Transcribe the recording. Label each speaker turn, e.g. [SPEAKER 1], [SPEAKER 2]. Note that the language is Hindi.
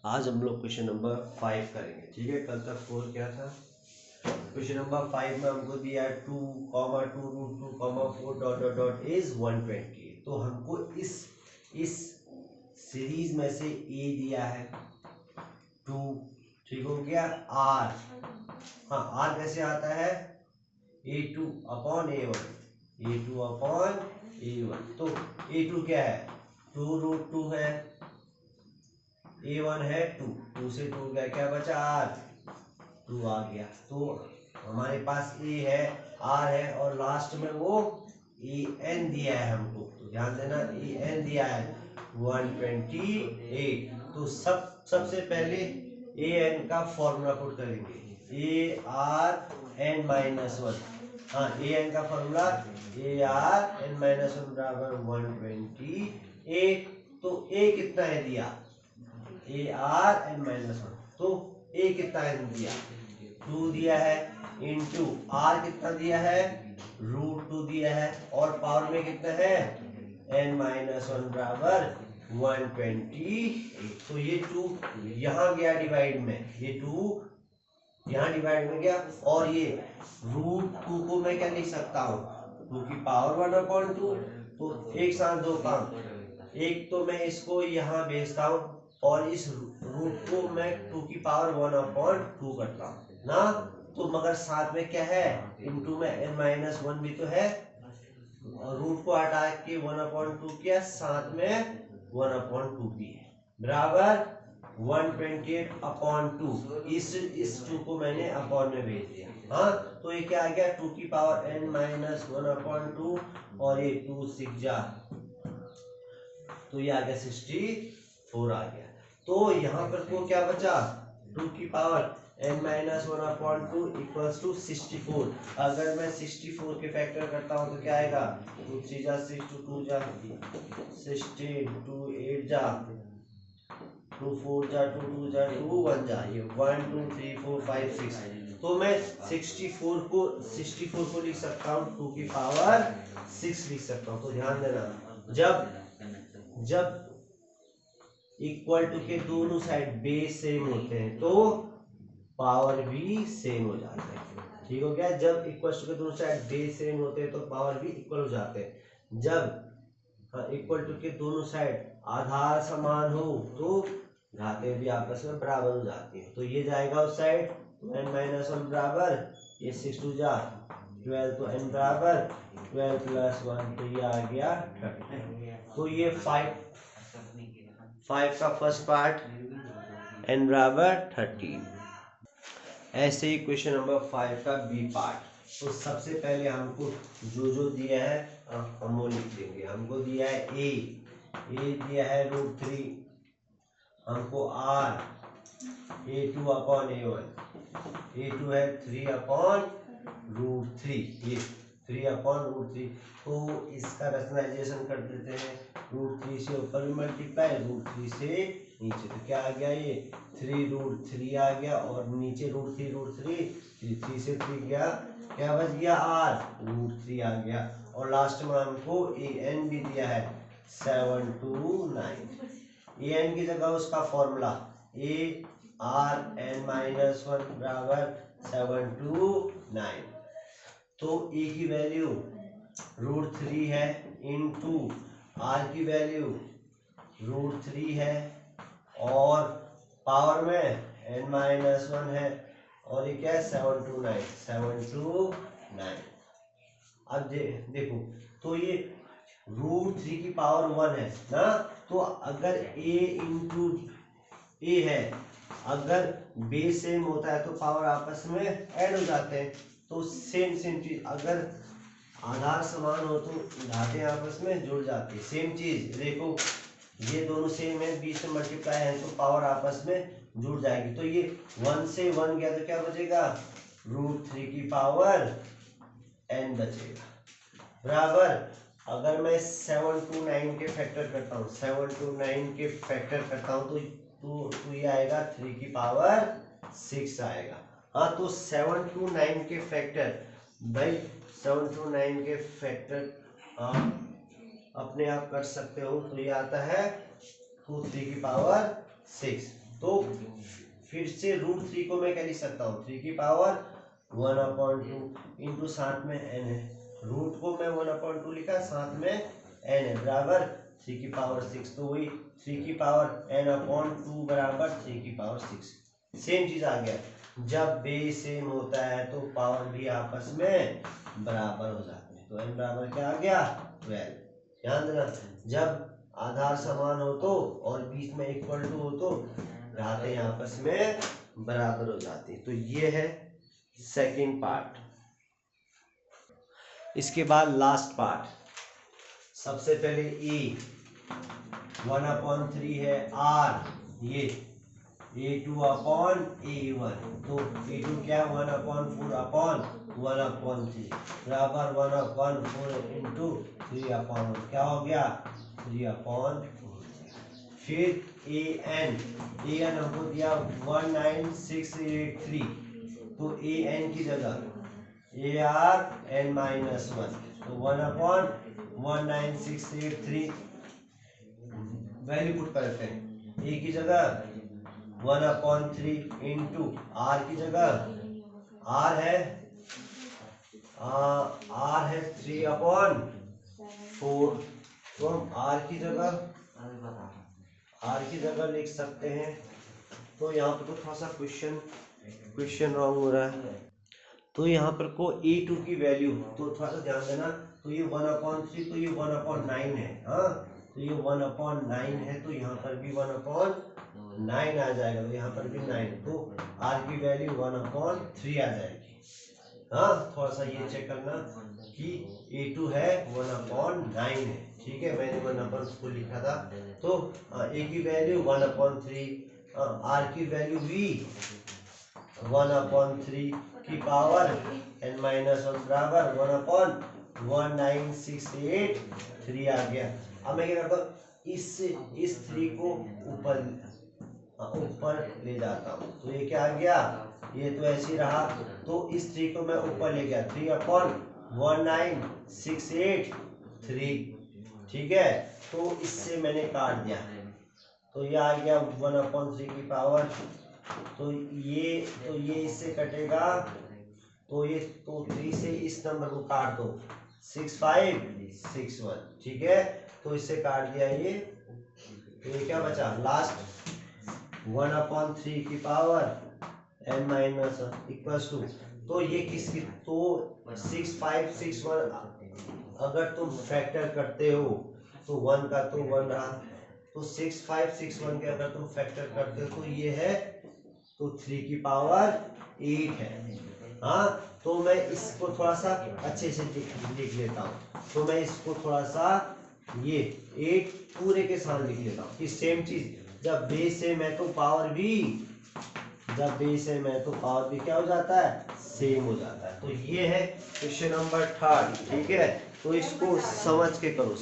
[SPEAKER 1] आज हम लोग क्वेश्चन नंबर 5 करेंगे, ठीक है। कल तक 4 क्या था। क्वेश्चन नंबर 5 में हमको दिया है 2,2√2,4 डॉट डॉट डॉट इज 120। तो हमको इस सीरीज में से ए दिया है 2, ठीक हो गया। आर, हाँ आर कैसे आता है, A2 upon A1, A2 upon A1। तो A2 क्या है, 2√2 है, A1 है 2, 2 से 2 गया, क्या बचा R, 2 आ गया। तो हमारे पास A है, R है और लास्ट में वो AN दिया है हमको। तो ध्यान देना, AN दिया है 128। तो सबसे पहले AN का फॉर्मूला पुट करेंगे, ARN-1। हाँ AN का फॉर्मूला ARN-1 बराबर 128। तो A कितना है दिया, ARN-1। तो A कितना है दिया, 2 दिया है, इंटू R कितना दिया है, √2 दिया है, और पावर में कितना है n-1 बराबर 128। तो ये 2 यहाँ गया डिवाइड में, ये 2 यहाँ डिवाइड में गया, और ये √2 को मैं क्या लिख सकता हूँ, 2 की पावर 1/2। तो एक साथ दो काम, एक तो मैं इसको यहाँ भेजता हूँ और इस रूट को मैं 2 की पावर 1/2 करता हूँ ना। तो मगर साथ में क्या है, इनटू में n-1 भी तो है, रूट को हटा के 1/2 किया, साथ में 1/2 भी है, बराबर 128/2। इस 2 को मैंने अपॉन में भेज दिया। हाँ तो ये क्या आ गया, 2 की पावर n-1/2, और ये 2 6 जा, तो ये आ गया 64 आ गया। तो यहाँ पर को क्या बचा, 2 की पावर n-1/2 इक्वल्स टू 64। अगर मैं 64 के फैक्टर करता हूँ तो क्या आएगा, 2 3 जा 6, 2 2 जा 16, 2 8 जा 2 4 जा 2 2 जा 2 1 जा, ये 1 2 3 4 5 6। तो मैं 64 को लिख सकता हूँ 2 की पावर 6 लिख सकता हूँ। तो ध्यान देना, जब इक्वल टू के दोनों साइड बेस सेम होते हैं तो पावर भी सेम हो जाता है, ठीक हो गया। जब इक्वल टू के दोनों साइड बेस सेम होते हैं तो पावर भी इक्वल हो जाते हैं। जब इक्वल टू के दोनों साइड आधार समान हो तो घातें भी आपस में बराबर हो जाती है। तो ये जाएगा उस साइड, n-1 बराबर ये 6 2 जा 12, तो n बराबर 12 + 1, तो ये आ गया 30। तो ये 5 का फर्स्ट पार्ट n बराबर 30। ऐसे ही क्वेश्चन नंबर 5 का बी पार्ट। तो सबसे पहले हमको जो दिया है हम वो लिख देंगे। हमको दिया है a दिया है √3, हमको r A2 upon A1, A2 है 3/√3, ये 3/√3। तो इसका रैशनलाइजेशन कर देते हैं, √3 से ऊपर भी मल्टीप्लाई, √3 से नीचे, तो क्या आ गया, ये 3√3 आ गया, और नीचे √3 3 से 3 गया, क्या बच गया r, √3 आ गया, और लास्ट में हमको an भी दिया है 729। an की जगह उसका फॉर्मूला ARN-1 बराबर 729। तो a की वैल्यू √3 है, इंटू r की वैल्यू √3 है, और पावर में n-1 है, और ये क्या है 729। अब देखो, तो ये √3 की पावर 1 है ना, तो अगर a इंटू ए है, अगर बेस सेम होता है तो पावर आपस में ऐड हो जाते हैं। तो सेम चीज, अगर आधार समान हो तो घातें आपस में जुड़ जाती है। सेम चीज देखो, ये दोनों सेम है, 20 से मल्टीप्लाई है तो पावर आपस में जुड़ जाएगी। तो ये 1 से 1 गया तो क्या बचेगा, √3 की पावर n बचेगा, बराबर। अगर मैं 729 के फैक्टर करता हूँ, 729 के फैक्टर करता हूँ तो ये आएगा 3 की पावर 6 आएगा। हाँ तो 729 के फैक्टर, भाई 729 के फैक्टर अपने आप कर सकते हो, तो ये आता है 3 की पावर 6। तो फिर से √3 को मैं क्या लिख सकता हूँ 3 की पावर 1/2 इंटू साथ में n है, रूट को मैं 1/2 लिखा, साथ में n है बराबर 3 की पावर 6, तो वही 3 की पावर n/2 बराबर 3 की पावर 6। सेम चीज आ गया, जब बेस सेम होता है तो पावर भी आपस में बराबर हो जाते हैं, तो n बराबर क्या आ गया 12। ध्यान देना, जब आधार समान हो तो और बीच में इक्वल टू हो तो घातें आपस में बराबर हो जाती हैं। तो ये है सेकंड पार्ट। इसके बाद लास्ट पार्ट, सबसे पहले ए 1/3 है r, ये a2/a1, तो a2 क्या 1/4/1/3 बराबर 1/4 इंटू 3/1, क्या हो गया 3/4। फिर an हमको दिया 19683, तो an की जगह ARn-1, तो 1/19683 वैल्यू पुट करते हैं, a की जगह 1/3 इंटू r की जगह r है 3/4, तो हम r की जगह लिख सकते हैं। तो यहाँ पर तो थोड़ा सा क्वेश्चन रॉन्ग हो रहा है, तो यहाँ पर को a2 की वैल्यू, तो थोड़ा सा ध्यान देना, तो ये 1/3, तो ये 1/9 है, हाँ तो ये 1/9 है, तो यहाँ पर भी 1/9 आ जाएगा, तो यहाँ पर भी 9, तो r की वैल्यू 1/3 आ जाएगी। हाँ थोड़ा सा ये चेक करना कि a2 है 1/9 है, ठीक है, मैंने 1/4 लिखा था, तो a की वैल्यू 1/3, r की वैल्यू भी 1/3 की पावर n-1 बराबर 1/1983 आ गया। अब मैं क्या करता हूँ, इस 3 को ऊपर ले जाता हूँ, तो ये क्या आ गया, ये तो ऐसे ही रहा, तो इस 3 को मैं ऊपर ले गया 3/1983, ठीक है, तो इससे मैंने काट दिया, तो ये आ गया 1/3 की पावर, तो ये इससे कटेगा, तो 3 से इस नंबर को काट दो 6561, ठीक है, तो इससे काट दिया ये, तो ये क्या बचा लास्ट 1/3 की पावर n-1 इक्वल्स टू, तो ये किसकी, तो 6561 अगर तुम फैक्टर करते हो तो 1 का तो 1 रहा, तो 6561 के अगर तुम फैक्टर करते हो तो ये है, तो 3 की पावर 8 है। हाँ तो मैं इसको थोड़ा सा अच्छे से लिख लेता हूँ, तो मैं इसको थोड़ा सा ये 8 पूरे के साथ लिख लेता हूँ कि सेम चीज, जब बेस सेम है तो पावर भी क्या हो जाता है, सेम हो जाता है। तो ये है क्वेश्चन नंबर 3, ठीक है, तो इसको समझ के करो।